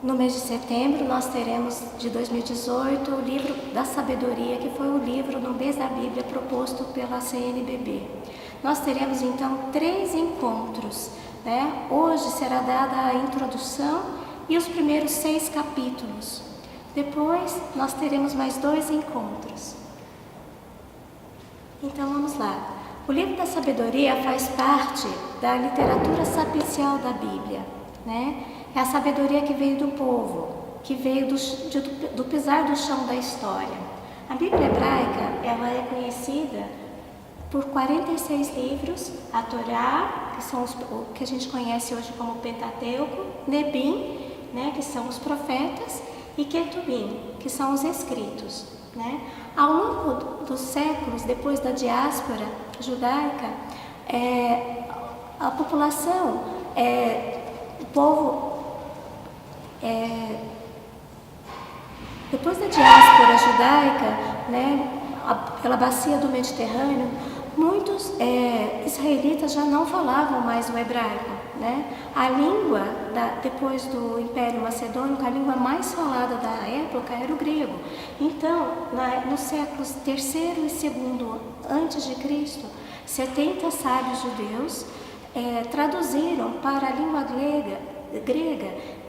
No mês de setembro, nós teremos, de 2018, o livro da sabedoria, que foi o livro no mês da Bíblia proposto pela CNBB. Nós teremos, então, 3 encontros, né? Hoje será dada a introdução e os primeiros 6 capítulos. Depois, nós teremos mais 2 encontros. Então, vamos lá. O livro da sabedoria faz parte da literatura sapiencial da Bíblia, né? É a sabedoria que veio do povo, que veio do pisar do chão da história. A Bíblia hebraica, ela é conhecida por 46 livros, a Torá, que são o que a gente conhece hoje como Pentateuco, Nebim, né, que são os profetas, e Ketubim, que são os escritos, né? Ao longo dos séculos, depois da diáspora judaica, a população, o povo, depois da diáspora judaica, né, pela bacia do Mediterrâneo, muitos israelitas já não falavam mais o hebraico, né? A língua, depois do Império Macedônico, a língua mais falada da época era o grego. Então, nos séculos III e II antes de Cristo, 70 sábios judeus traduziram para a língua grega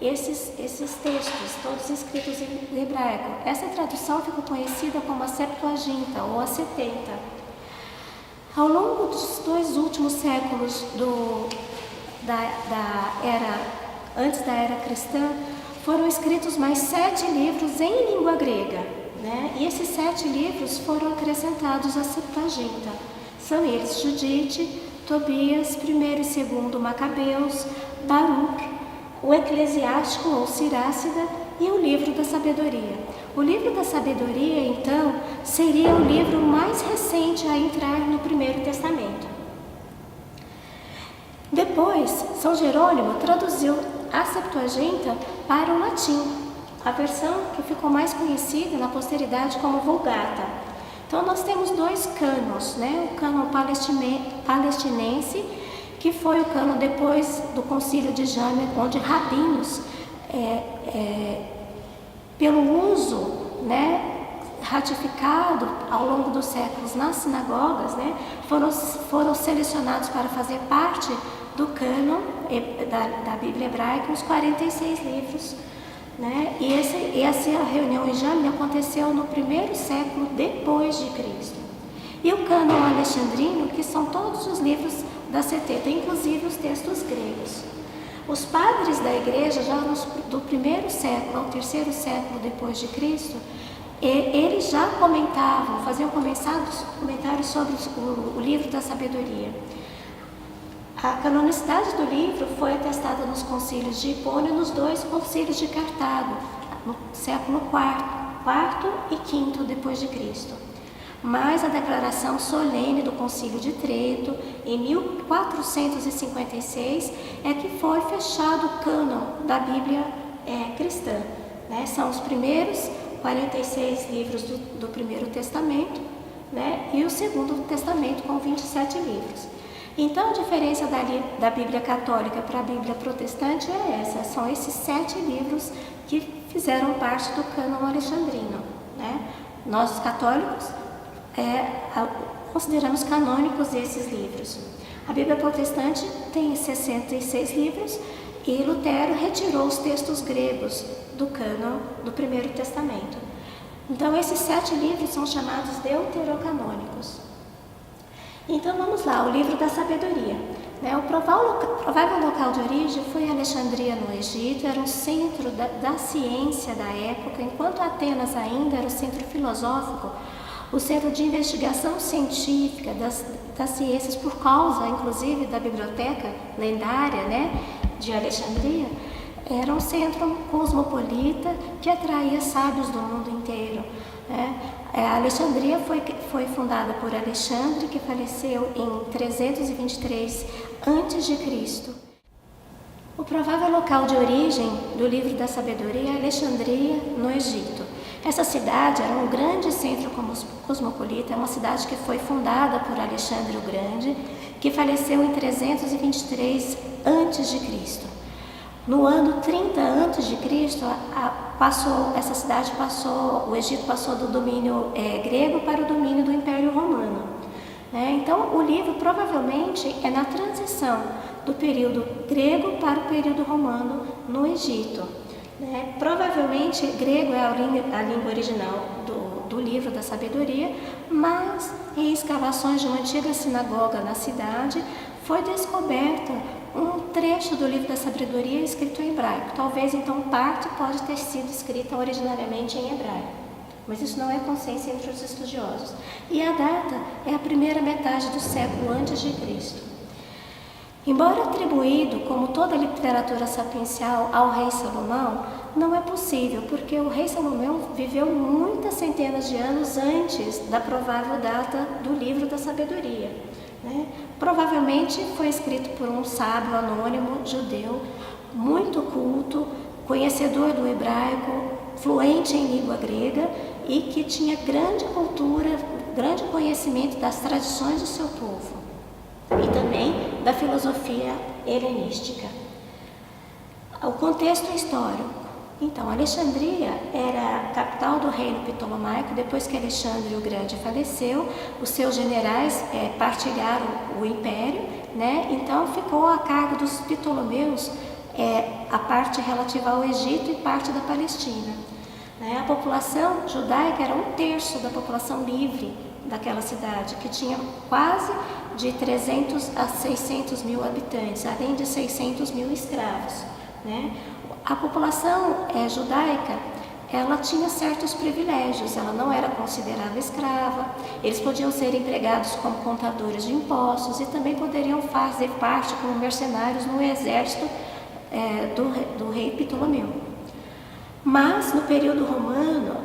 esses textos, todos escritos em hebraico. Essa tradução ficou conhecida como a Septuaginta ou a 70. Ao longo dos 2 últimos séculos antes da era cristã, foram escritos mais 7 livros em língua grega, né? E esses 7 livros foram acrescentados à Septuaginta. São eles Judite, Tobias, 1º e 2º Macabeus, Baruch, o Eclesiástico ou Sirácida e o Livro da Sabedoria. O Livro da Sabedoria, então, seria o livro mais recente a entrar no Primeiro Testamento. Depois, São Jerônimo traduziu a Septuaginta para o latim, a versão que ficou mais conhecida na posteridade como Vulgata. Então, nós temos 2 cânos, né? O cânon palestinense, que foi o cânon depois do Concílio de Jâmia, onde rabinos, pelo uso, né, ratificado ao longo dos séculos nas sinagogas, né, foram selecionados para fazer parte do cânon da Bíblia hebraica, os 46 livros, né? E essa reunião em Jâmia aconteceu no 1º século depois de Cristo. E o cânon alexandrino, que são todos os livros da 70, inclusive os textos gregos. Os padres da igreja, já do 1º século ao 3º século depois de Cristo, eles já faziam comentários sobre o livro da sabedoria. A canonicidade do livro foi atestada nos concílios de Hipona e nos 2 concílios de Cartago, no século IV e V depois de Cristo. Mas a declaração solene do Concílio de Trento, em 1456, é que foi fechado o cânon da Bíblia cristã, né? São os primeiros 46 livros do Primeiro Testamento, né? E o Segundo Testamento com 27 livros. Então, a diferença da Bíblia católica para a Bíblia protestante é essa: são esses 7 livros que fizeram parte do cânon alexandrino, né? Nós, católicos, consideramos canônicos esses livros. A Bíblia protestante tem 66 livros e Lutero retirou os textos gregos do cânon do Primeiro Testamento. Então, esses 7 livros são chamados deuterocanônicos. Então, vamos lá, o Livro da Sabedoria, né? O provável local de origem foi Alexandria, no Egito, era um centro da ciência da época, enquanto Atenas ainda era o centro filosófico, o centro de investigação científica das ciências, por causa, inclusive, da biblioteca lendária, né, de Alexandria. Era um centro cosmopolita que atraía sábios do mundo inteiro, né? A Alexandria foi fundada por Alexandre, que faleceu em 323 a.C. O provável local de origem do Livro da Sabedoria é Alexandria, no Egito. Essa cidade era um grande centro cosmopolita, é uma cidade que foi fundada por Alexandre o Grande, que faleceu em 323 a.C. No ano 30 a.C., essa cidade passou, o Egito passou do domínio grego para o domínio do Império Romano. Então, o livro provavelmente é na transição do período grego para o período romano no Egito. Provavelmente, grego é a língua original do livro da sabedoria, mas em escavações de uma antiga sinagoga na cidade, foi descoberto um trecho do livro da sabedoria escrito em hebraico. Talvez, então, parte pode ter sido escrita originariamente em hebraico, mas isso não é consenso entre os estudiosos. E a data é a primeira metade do século antes de Cristo. Embora atribuído, como toda a literatura sapiencial, ao rei Salomão, não é possível, porque o rei Salomão viveu muitas centenas de anos antes da provável data do livro da sabedoria. Provavelmente foi escrito por um sábio anônimo judeu, muito culto, conhecedor do hebraico, fluente em língua grega e que tinha grande cultura, grande conhecimento das tradições do seu povo e também da filosofia helenística. O contexto histórico. Então, Alexandria era a capital do reino ptolomaico. Depois que Alexandre o Grande faleceu, os seus generais partilharam o império, Então, ficou a cargo dos Ptolomeus a parte relativa ao Egito e parte da Palestina. A população judaica era 1/3 da população livre daquela cidade, que tinha quase de 300 a 600 mil habitantes, além de 600 mil escravos. A população judaica, ela tinha certos privilégios, ela não era considerada escrava, eles podiam ser empregados como contadores de impostos e também poderiam fazer parte como mercenários no exército do rei Ptolomeu. Mas, no período romano,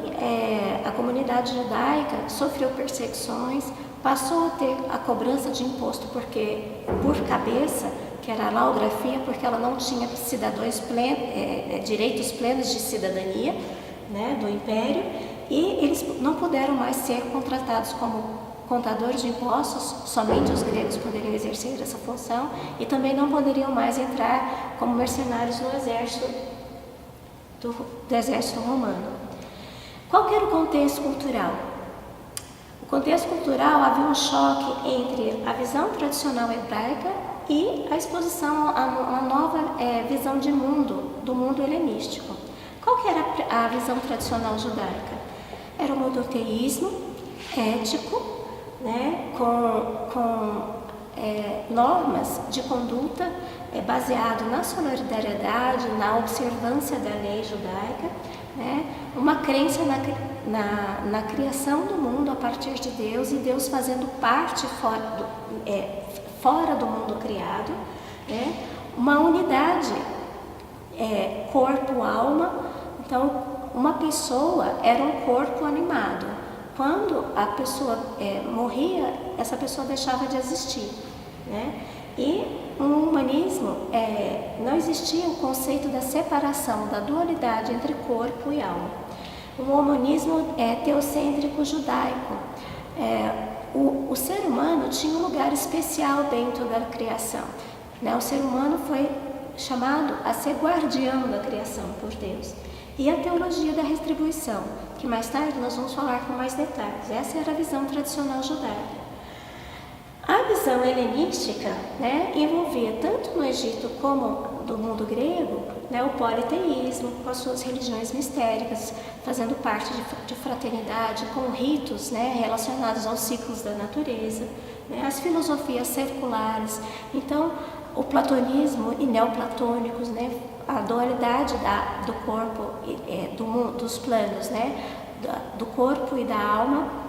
a comunidade judaica sofreu perseguições, passou a ter a cobrança de imposto por cabeça, que era a laografia, porque ela não tinha direitos plenos de cidadania do império, e eles não puderam mais ser contratados como contadores de impostos, somente os gregos poderiam exercer essa função, e também não poderiam mais entrar como mercenários no exército do exército romano. Qual que era o contexto cultural? No contexto cultural havia um choque entre a visão tradicional hebraica e a exposição a uma nova visão de mundo, do mundo helenístico. Qual que era a visão tradicional judaica? Era o monoteísmo ético, com normas de conduta baseado na solidariedade, na observância da lei judaica, uma crença na criação do mundo a partir de Deus e Deus fazendo parte fora do mundo criado, uma unidade corpo-alma. Então, uma pessoa era um corpo animado. Quando a pessoa morria, essa pessoa deixava de existir. E no humanismo não existia o conceito da separação, da dualidade entre corpo e alma. O humanismo teocêntrico judaico. O ser humano tinha um lugar especial dentro da criação. O ser humano foi chamado a ser guardião da criação por Deus. E a teologia da retribuição, que mais tarde nós vamos falar com mais detalhes. Essa era a visão tradicional judaica. A visão helenística envolvia tanto no Egito como do mundo grego o politeísmo, com as suas religiões mistéricas, fazendo parte de fraternidade, com ritos relacionados aos ciclos da natureza, as filosofias seculares. Então, o platonismo e neoplatônicos, a dualidade do corpo, dos planos, do corpo e da alma,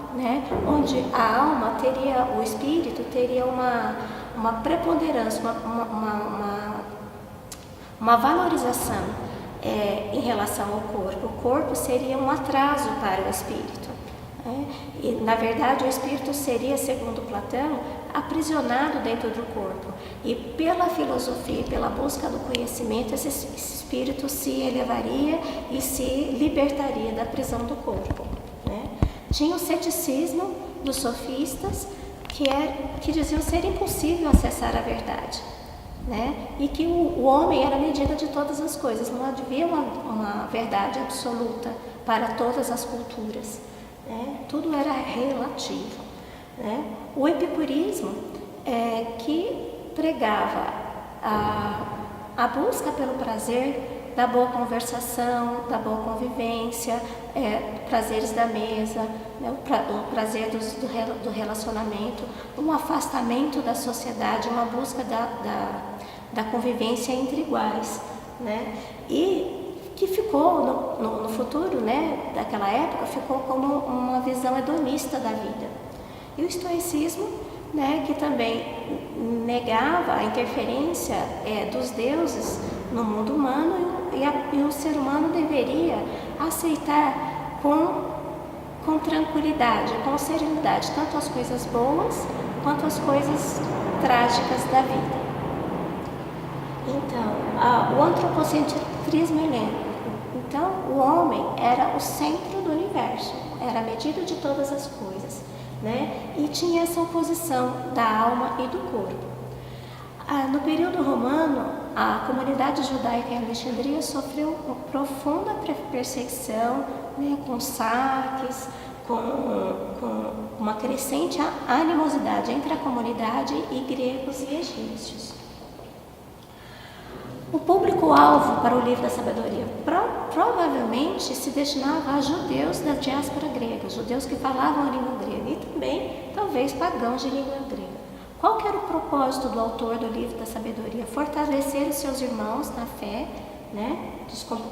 onde a alma teria, o espírito teria uma preponderância, uma valorização em relação ao corpo. O corpo seria um atraso para o espírito. E, na verdade, o espírito seria, segundo Platão, aprisionado dentro do corpo. E pela filosofia, pela busca do conhecimento, esse espírito se elevaria e se libertaria da prisão do corpo. Tinha o ceticismo dos sofistas, que diziam ser impossível acessar a verdade. né? E que o homem era a medida de todas as coisas, não havia uma verdade absoluta para todas as culturas, né? Tudo era relativo, né? O epicurismo que pregava a busca pelo prazer, da boa conversação, da boa convivência, prazeres da mesa, né, o prazer do relacionamento, um afastamento da sociedade, uma busca da convivência entre iguais, né? E que ficou no futuro, né, daquela época, ficou como uma visão hedonista da vida. E o estoicismo, né, que também negava a interferência dos deuses no mundo humano, e o ser humano deveria aceitar com tranquilidade, com serenidade, tanto as coisas boas quanto as coisas trágicas da vida. Então, o antropocentrismo helênico. Então, o homem era o centro do universo, era a medida de todas as coisas, né? E tinha essa oposição da alma e do corpo. No período romano, a comunidade judaica em Alexandria sofreu uma profunda perseguição, né, com saques, com uma crescente animosidade entre a comunidade e gregos e egípcios. O público-alvo para o livro da sabedoria provavelmente se destinava a judeus da diáspora grega, judeus que falavam a língua grega e também, talvez, pagãos de língua grega. Qual que era o propósito do autor do livro da sabedoria? Fortalecer os seus irmãos na fé, né,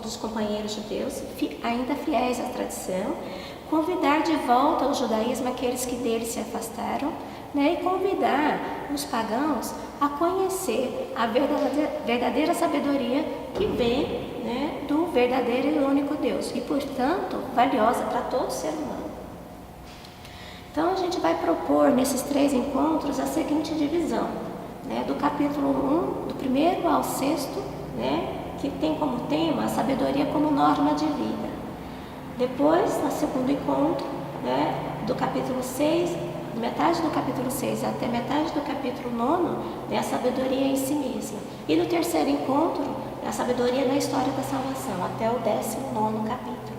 dos companheiros judeus, ainda fiéis à tradição, convidar de volta ao judaísmo aqueles que dele se afastaram, né, e convidar os pagãos a conhecer a verdadeira sabedoria que vem, né, do verdadeiro e único Deus e, portanto, valiosa para todo ser humano. Então, a gente vai propor nesses 3 encontros a seguinte divisão, né, do capítulo 1, do 1º ao 6º, né, que tem como tema a sabedoria como norma de vida. Depois, no 2º encontro, né, do capítulo 6, metade do capítulo 6 até metade do capítulo 9, né, a sabedoria em si mesma. E no 3º encontro, a sabedoria na história da salvação, até o 19º capítulo.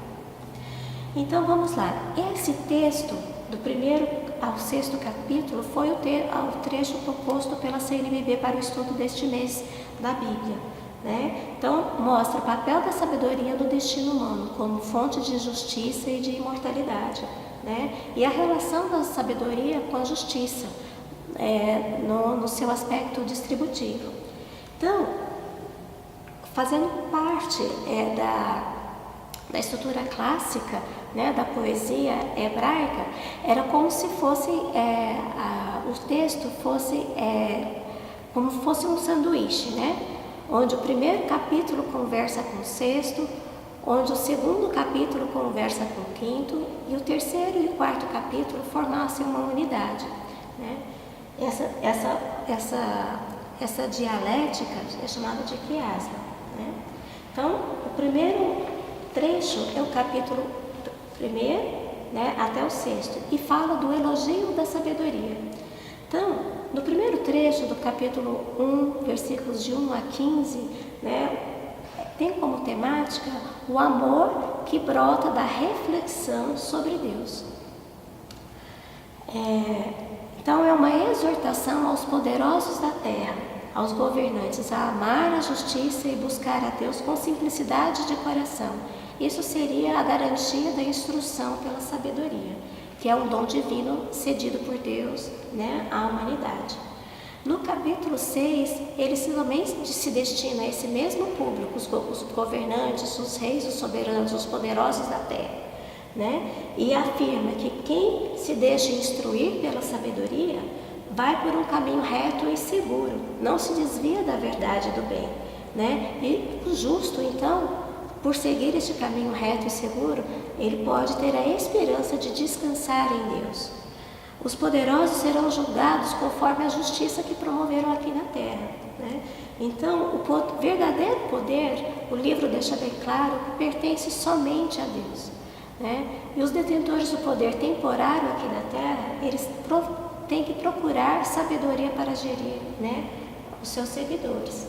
Então, vamos lá. Esse texto, do 1º ao 6º capítulo, foi o trecho proposto pela CNBB para o estudo deste mês da Bíblia, né? Então, mostra o papel da sabedoria no destino humano como fonte de justiça e de imortalidade, né? E a relação da sabedoria com a justiça, no seu aspecto distributivo. Então, fazendo parte da estrutura clássica, né, da poesia hebraica, era como se fosse o texto fosse como fosse um sanduíche, né, onde o 1º capítulo conversa com o 6º, onde o 2º capítulo conversa com o 5º e o 3º e o 4º capítulo formassem uma unidade, né? Essa dialética é chamada de quiasma, né? Então, o primeiro trecho é o capítulo 1º, né, até o 6º, e fala do elogio da sabedoria. Então, no primeiro trecho do capítulo 1, versículos de 1 a 15, né, tem como temática o amor que brota da reflexão sobre Deus. Então, é uma exortação aos poderosos da terra, aos governantes, a amar a justiça e buscar a Deus com simplicidade de coração. Isso seria a garantia da instrução pela sabedoria, que é um dom divino cedido por Deus, né, à humanidade. No capítulo 6, ele também se destina a esse mesmo público, os governantes, os reis, os soberanos, os poderosos da terra, né? E afirma que quem se deixa instruir pela sabedoria vai por um caminho reto e seguro, não se desvia da verdade e do bem, né? E o justo, então, por seguir este caminho reto e seguro, ele pode ter a esperança de descansar em Deus. Os poderosos serão julgados conforme a justiça que promoveram aqui na terra, né? Então, o verdadeiro poder, o livro deixa bem claro, que pertence somente a Deus, né? E os detentores do poder temporário aqui na terra, eles têm que procurar sabedoria para gerir, né, os seus seguidores.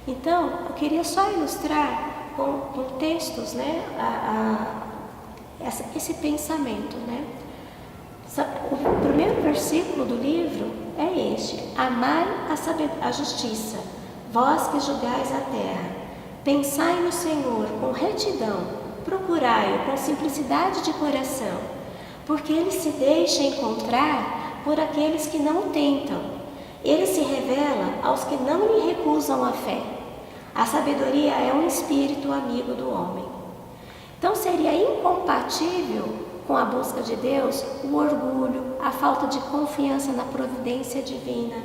Então, eu queria só ilustrar com textos, né, esse pensamento, né? O primeiro versículo do livro é este: amai a justiça, vós que julgais a terra. Pensai no Senhor com retidão, procurai-o com simplicidade de coração, porque ele se deixa encontrar por aqueles que não o tentam. Ele se revela aos que não lhe recusam a fé. A sabedoria é um espírito amigo do homem. Então seria incompatível com a busca de Deus o orgulho, a falta de confiança na providência divina,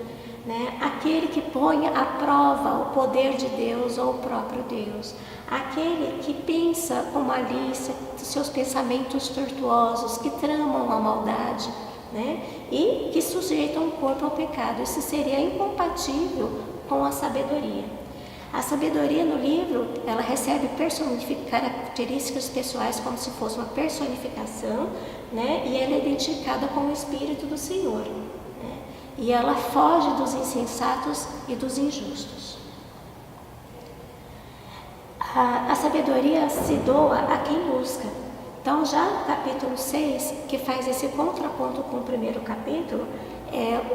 né? Aquele que põe à prova o poder de Deus ou o próprio Deus, aquele que pensa com malícia, seus pensamentos tortuosos, que tramam a maldade, né? E que sujeitam o corpo ao pecado. Isso seria incompatível com a sabedoria. A sabedoria no livro, ela recebe características pessoais como se fosse uma personificação, né? E ela é identificada com o Espírito do Senhor, né? E ela foge dos insensatos e dos injustos. A sabedoria se doa a quem busca. Então, já no capítulo 6, que faz esse contraponto com o primeiro capítulo,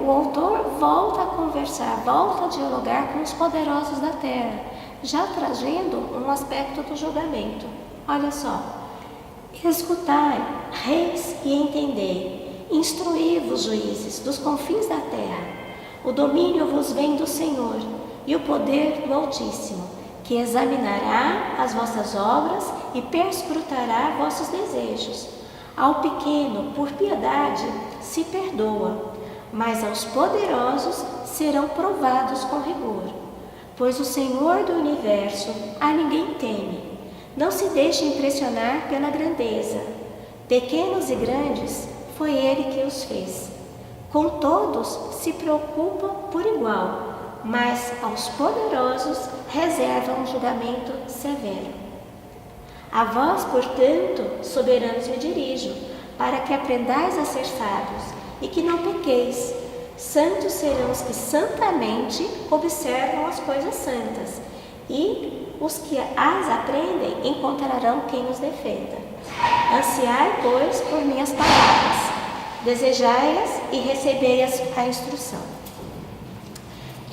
o autor volta a conversar, volta a dialogar com os poderosos da terra, já trazendo um aspecto do julgamento. Olha só: escutai, reis, e entendei, instruí-vos, juízes, dos confins da terra. O domínio vos vem do Senhor, e o poder do Altíssimo, que examinará as vossas obras e perscrutará vossos desejos. Ao pequeno, por piedade, se perdoa, mas aos poderosos serão provados com rigor. Pois o Senhor do universo a ninguém teme. Não se deixe impressionar pela grandeza. Pequenos e grandes, foi Ele que os fez. Com todos se preocupa por igual, mas aos poderosos reserva um julgamento severo. A vós, portanto, soberanos, me dirijo, para que aprendais a ser sábios e que não pequeis. Santos serão os que santamente observam as coisas santas, e os que as aprendem encontrarão quem os defenda. Ansiai, pois, por minhas palavras, desejai-as e recebei a instrução.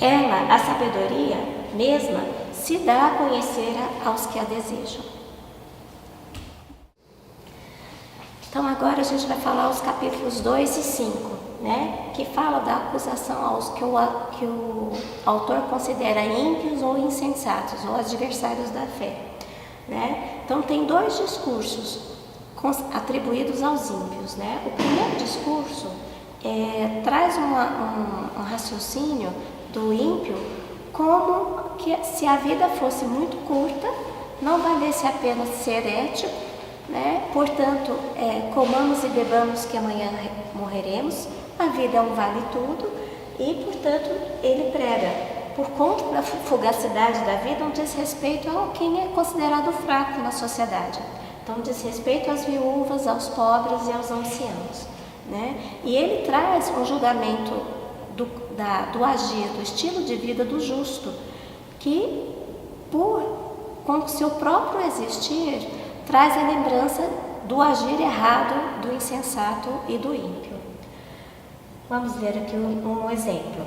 Ela, a sabedoria mesma, se dá a conhecer aos que a desejam. Então agora a gente vai falar os capítulos 2 e 5, né? Que fala da acusação aos que o autor considera ímpios ou insensatos, ou adversários da fé, né? Então tem dois discursos atribuídos aos ímpios, né? O primeiro discurso traz um raciocínio do ímpio como que se a vida fosse muito curta, não valesse a pena ser ético, né? Portanto, comamos e bebamos que amanhã morreremos, a vida é um vale tudo, e portanto ele prega, por conta da fugacidade da vida, um desrespeito a quem é considerado fraco na sociedade. Então, desrespeito às viúvas, aos pobres e aos anciãos, né? E ele traz um julgamento do agir, do estilo de vida do justo, que com o seu próprio existir traz a lembrança do agir errado do insensato e do ímpio. Vamos ler aqui um exemplo.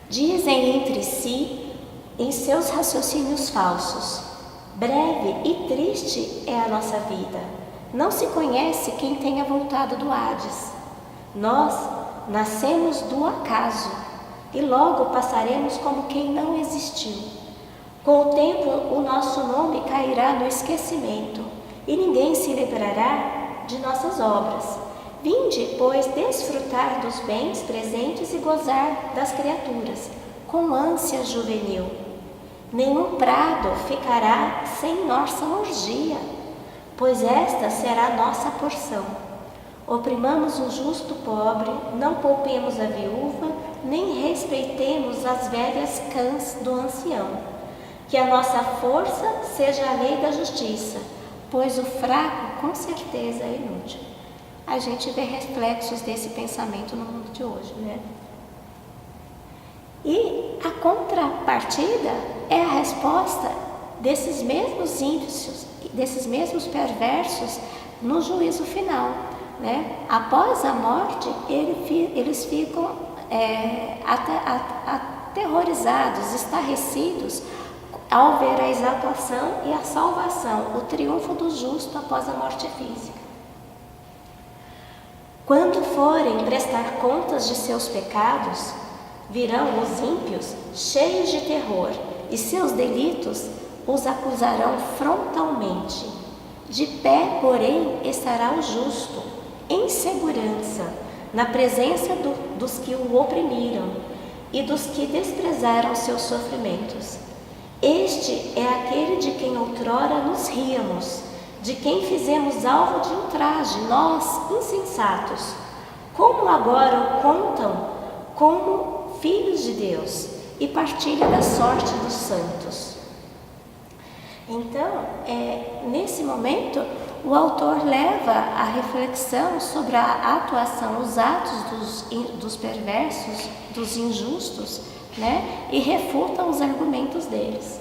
Dizem entre si, em seus raciocínios falsos: breve e triste é a nossa vida. Não se conhece quem tenha voltado do Hades. Nós nascemos do acaso e logo passaremos como quem não existiu. Com o tempo, o nosso nome cairá no esquecimento e ninguém se lembrará de nossas obras. Vinde, pois, desfrutar dos bens presentes e gozar das criaturas, com ânsia juvenil. Nenhum prado ficará sem nossa orgia, pois esta será a nossa porção. Oprimamos o justo pobre, não poupemos a viúva, nem respeitemos as velhas cãs do ancião. Que a nossa força seja a lei da justiça, pois o fraco com certeza é inútil. A gente vê reflexos desse pensamento no mundo de hoje, né? E a contrapartida é a resposta desses mesmos ímpios, desses mesmos perversos no juízo final, né? Após a morte, eles ficam aterrorizados, estarrecidos ao ver a exaltação e a salvação, o triunfo do justo após a morte física. Quando forem prestar contas de seus pecados, virão os ímpios cheios de terror, e seus delitos os acusarão frontalmente. De pé, porém, estará o justo, em segurança, na presença dos que o oprimiram e dos que desprezaram seus sofrimentos. Este é aquele de quem outrora nos ríamos, de quem fizemos alvo de ultraje, nós, insensatos. Como agora o contam como filhos de Deus e partilha da sorte dos santos. Então, nesse momento, o autor leva a reflexão sobre a atuação, os atos dos perversos, dos injustos, né? E refuta os argumentos deles.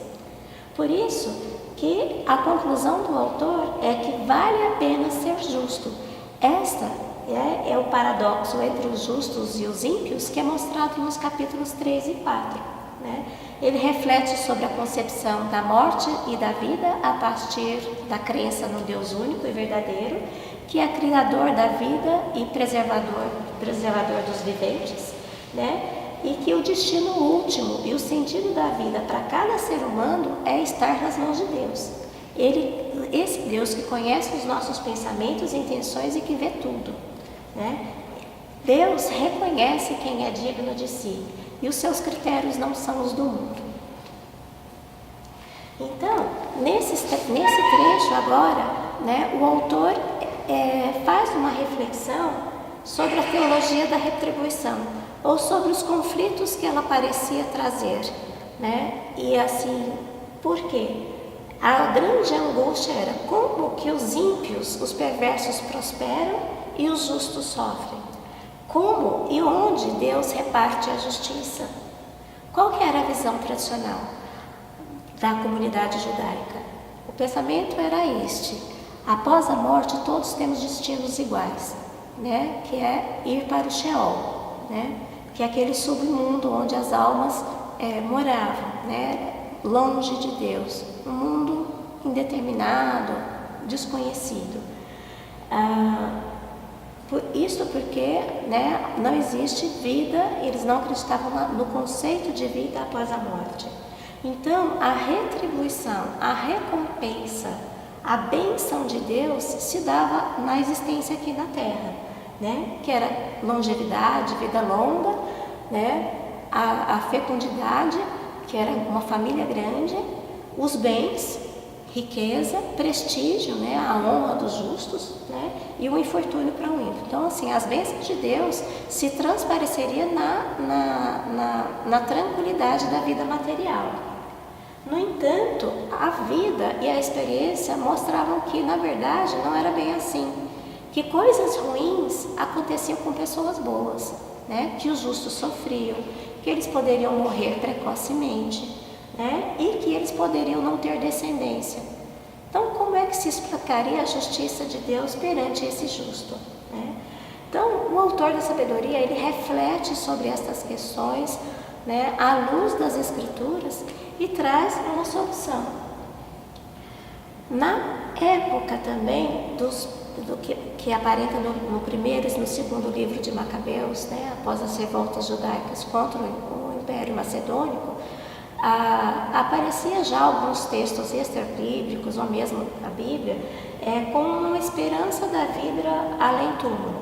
Por isso que a conclusão do autor é que vale a pena ser justo. Esta é o paradoxo entre os justos e os ímpios que é mostrado nos capítulos 3 e 4. Né? Ele reflete sobre a concepção da morte e da vida a partir da crença no Deus único e verdadeiro, que é criador da vida e preservador dos viventes, né? E que o destino último e o sentido da vida para cada ser humano é estar nas mãos de Deus. Esse Deus que conhece os nossos pensamentos e intenções e que vê tudo, né? Deus reconhece quem é digno de si e os seus critérios não são os do mundo. Então, nesse trecho agora, né, o autor faz uma reflexão sobre a teologia da retribuição, ou sobre os conflitos que ela parecia trazer, né? E assim, por quê? A grande angústia era como que os ímpios, os perversos prosperam e os justos sofrem. Como e onde Deus reparte a justiça? Qual que era a visão tradicional da comunidade judaica? O pensamento era este: após a morte todos temos destinos iguais, né? Que é ir para o Sheol, né? Que é aquele submundo onde as almas moravam, né? Longe de Deus, um mundo indeterminado, desconhecido. Isso porque, né, não existe vida, eles não acreditavam no conceito de vida após a morte. Então, a retribuição, a recompensa, a bênção de Deus se dava na existência aqui na Terra, né? Que era longevidade, vida longa, né? A fecundidade, que era uma família grande, os bens, riqueza, prestígio, né? A honra dos justos, né? E o infortúnio para o ímpio. Então, assim, as bênçãos de Deus se transpareceria na tranquilidade da vida material. No entanto, a vida e a experiência mostravam que, na verdade, não era bem assim. Que coisas ruins aconteciam com pessoas boas, né? Que os justos sofriam, que eles poderiam morrer precocemente, né? E que eles poderiam não ter descendência. Então, como é que se explicaria a justiça de Deus perante esse justo, né? Então, o autor da sabedoria, ele reflete sobre estas questões, né, à luz das Escrituras e traz uma solução. Na época também do que aparenta no primeiro e no segundo livro de Macabeus, né, após as revoltas judaicas contra o Império Macedônico, aparecia já alguns textos extra-bíblicos, ou mesmo a Bíblia, com uma esperança da vida além túmulo.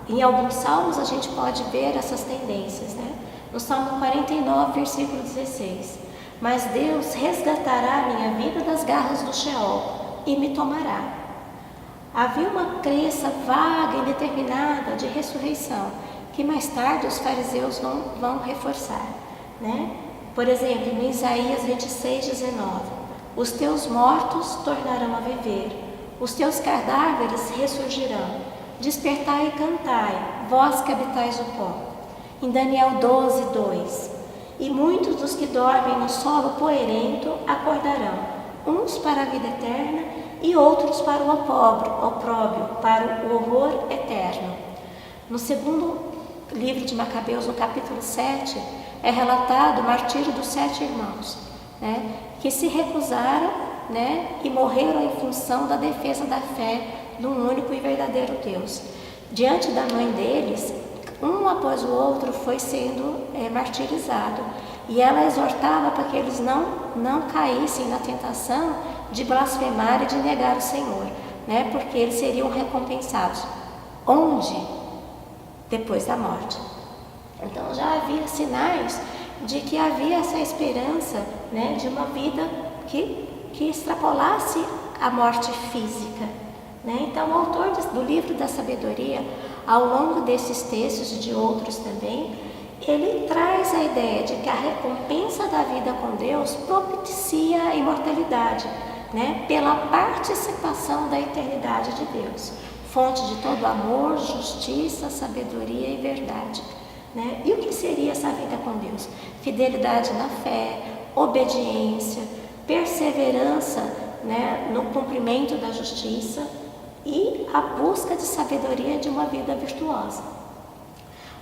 Em alguns salmos a gente pode ver essas tendências, né? No Salmo 49, versículo 16: mas Deus resgatará a minha vida das garras do Sheol e me tomará. Havia uma crença vaga e indeterminada de ressurreição, que mais tarde os fariseus vão reforçar, né? Por exemplo, em Isaías 26, 19: os teus mortos tornarão a viver, os teus cadáveres ressurgirão. Despertai e cantai, vós que habitais o pó. Em Daniel 12, 2: E muitos dos que dormem no solo poeirento acordarão, uns para a vida eterna e outros para o opróbrio, para o horror eterno. No segundo livro de Macabeus, no capítulo 7, é relatado o martírio dos 7 irmãos, né, que se recusaram, né, e morreram em função da defesa da fé num único e verdadeiro Deus. Diante da mãe deles, um após o outro foi sendo martirizado, e ela exortava para que eles não caíssem na tentação de blasfemar e de negar o Senhor, né, porque eles seriam recompensados. Onde? Depois da morte. Então já havia sinais de que havia essa esperança, né, de uma vida que extrapolasse a morte física, né? Então o autor do livro da sabedoria, ao longo desses textos e de outros também, ele traz a ideia de que a recompensa da vida com Deus propicia a imortalidade, né, pela participação da eternidade de Deus, fonte de todo amor, justiça, sabedoria e verdade, né? E o que seria essa vida com Deus? Fidelidade na fé, obediência, perseverança, né, no cumprimento da justiça e a busca de sabedoria de uma vida virtuosa.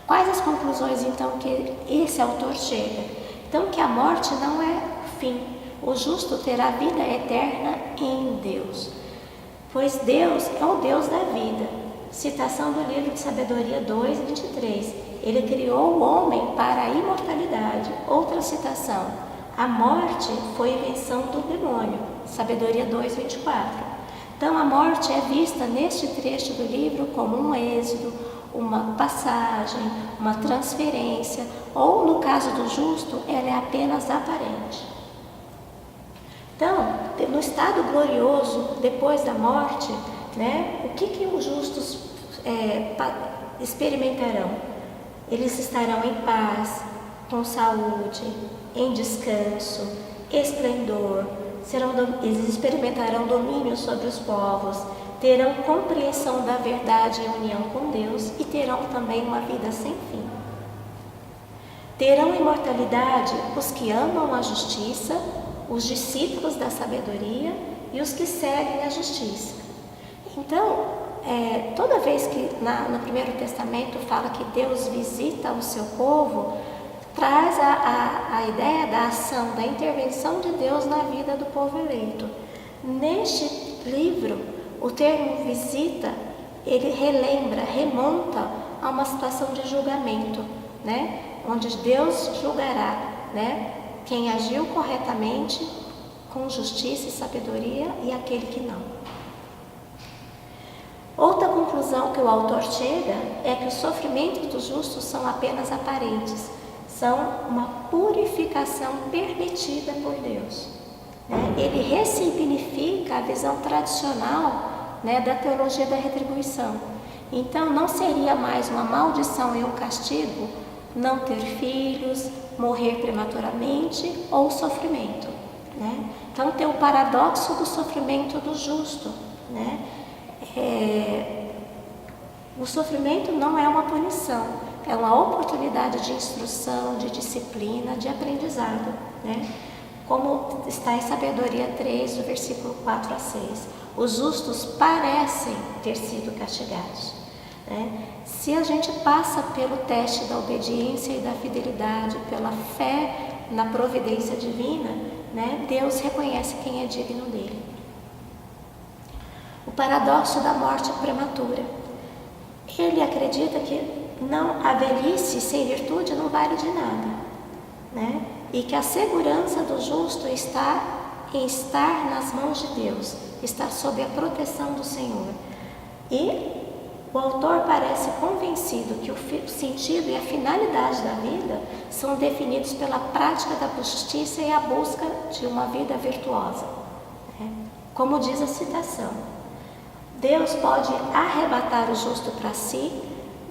Quais as conclusões então que esse autor chega? Então, que a morte não é o fim, o justo terá vida eterna em Deus, pois Deus é o Deus da vida. Citação do livro de Sabedoria 2:23. Ele criou o homem para a imortalidade. Outra citação: a morte foi invenção do demônio. Sabedoria 2:24. Então a morte é vista neste trecho do livro como um êxodo, uma passagem, uma transferência, ou no caso do justo, ela é apenas aparente. Então, no estado glorioso, depois da morte, né, o que os justos experimentarão? Eles estarão em paz, com saúde, em descanso, esplendor, eles experimentarão domínio sobre os povos, terão compreensão da verdade em união com Deus e terão também uma vida sem fim. Terão imortalidade os que amam a justiça, os discípulos da sabedoria e os que seguem a justiça. Então, toda vez que no Primeiro Testamento fala que Deus visita o seu povo, traz a ideia da ação, da intervenção de Deus na vida do povo eleito. Neste livro, o termo visita, ele remonta a uma situação de julgamento, né? Onde Deus julgará, né, quem agiu corretamente, com justiça e sabedoria, e aquele que não. Outra conclusão que o autor chega é que os sofrimentos dos justos são apenas aparentes, são uma purificação permitida por Deus, né? Ele ressignifica a visão tradicional, né, da teologia da retribuição. Então não seria mais uma maldição e um castigo não ter filhos, morrer prematuramente ou sofrimento, né? Então tem o paradoxo do sofrimento do justo, né? O sofrimento não é uma punição, é uma oportunidade de instrução, de disciplina, de aprendizado, né? Como está em Sabedoria 3, do versículo 4 a 6. Os justos parecem ter sido castigados, né? Se a gente passa pelo teste da obediência e da fidelidade, pela fé na providência divina, né, Deus reconhece quem é digno dele. O paradoxo da morte prematura. Ele acredita que a velhice sem virtude não vale de nada, né? E que a segurança do justo está em estar nas mãos de Deus, estar sob a proteção do Senhor. E o autor parece convencido que o sentido e a finalidade da vida são definidos pela prática da justiça e a busca de uma vida virtuosa, né? Como diz a citação: Deus pode arrebatar o justo para si,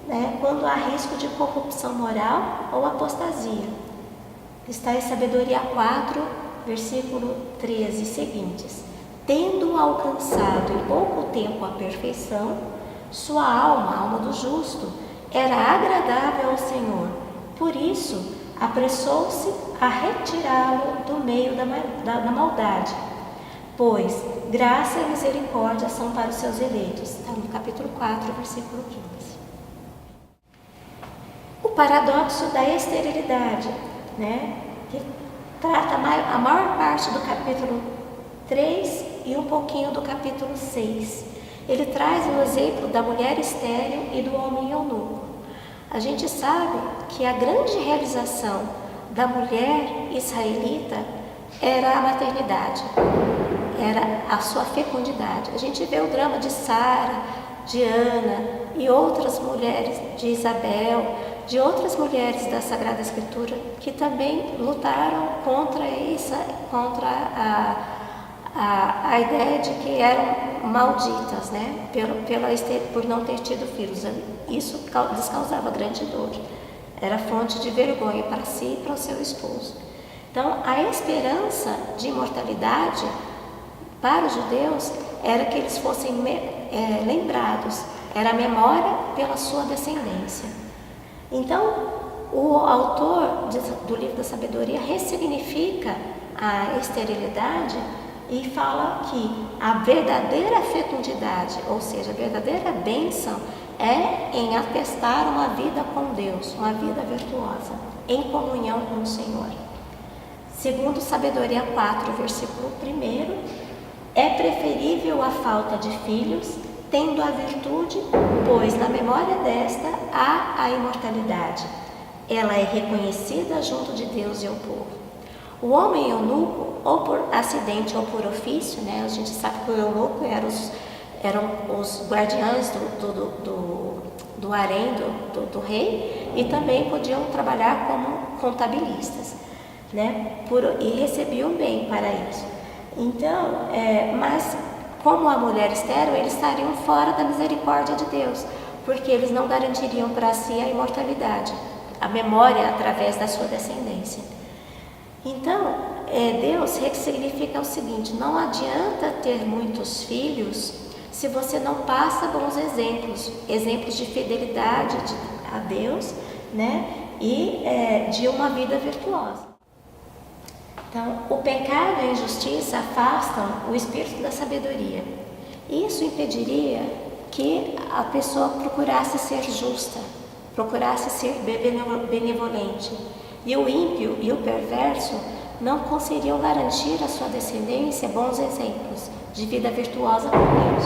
né, quando há risco de corrupção moral ou apostasia. Está em Sabedoria 4, versículo 13 e seguintes. Tendo alcançado em pouco tempo a perfeição, sua alma, a alma do justo, era agradável ao Senhor. Por isso, apressou-se a retirá-lo do meio da maldade, pois graça e misericórdia são para os seus eleitos. Está no capítulo 4, versículo 15. O paradoxo da esterilidade, né, que trata a maior parte do capítulo 3 e um pouquinho do capítulo 6. Ele traz o exemplo da mulher estéril e do homem eunuco. A gente sabe que a grande realização da mulher israelita era a maternidade, era a sua fecundidade. A gente vê o drama de Sara, de Ana e outras mulheres, de Isabel, de outras mulheres da Sagrada Escritura que também lutaram contra a ideia de que eram malditas, né, por não ter tido filhos. Isso lhes causava grande dor, era fonte de vergonha para si e para o seu esposo. Então, a esperança de imortalidade para os judeus era que eles fossem lembrados, era a memória pela sua descendência. Então, o autor do livro da sabedoria ressignifica a esterilidade e fala que a verdadeira fecundidade, ou seja, a verdadeira bênção, é em atestar uma vida com Deus, uma vida virtuosa, em comunhão com o Senhor. Segundo Sabedoria 4, versículo 1, é preferível a falta de filhos, tendo a virtude, pois na memória desta há a imortalidade. Ela é reconhecida junto de Deus e ao povo. O homem eunuco, ou por acidente ou por ofício, né? A gente sabe que o eunuco eram os guardiães do harém do rei e também podiam trabalhar como contabilistas, né? E recebiam bem para isso. Então, mas como a mulher estéril, eles estariam fora da misericórdia de Deus, porque eles não garantiriam para si a imortalidade, a memória através da sua descendência. Então, Deus ressignifica o seguinte: não adianta ter muitos filhos se você não passa bons exemplos de fidelidade a Deus, né, e de uma vida virtuosa. Então, o pecado e a injustiça afastam o espírito da sabedoria. Isso impediria que a pessoa procurasse ser justa, procurasse ser benevolente. E o ímpio e o perverso não conseguiriam garantir à sua descendência bons exemplos de vida virtuosa com Deus,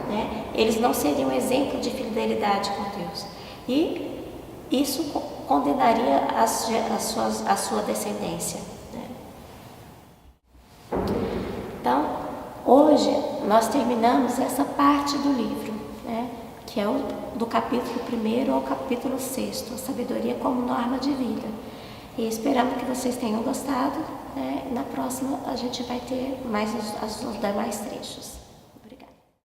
né? Eles não seriam exemplo de fidelidade com Deus. E isso condenaria a sua descendência, né? Então, hoje nós terminamos essa parte do livro, né? Que é do capítulo 1 ao capítulo 6, a sabedoria como norma de vida. E esperamos que vocês tenham gostado, né? Na próxima a gente vai ter mais os demais trechos.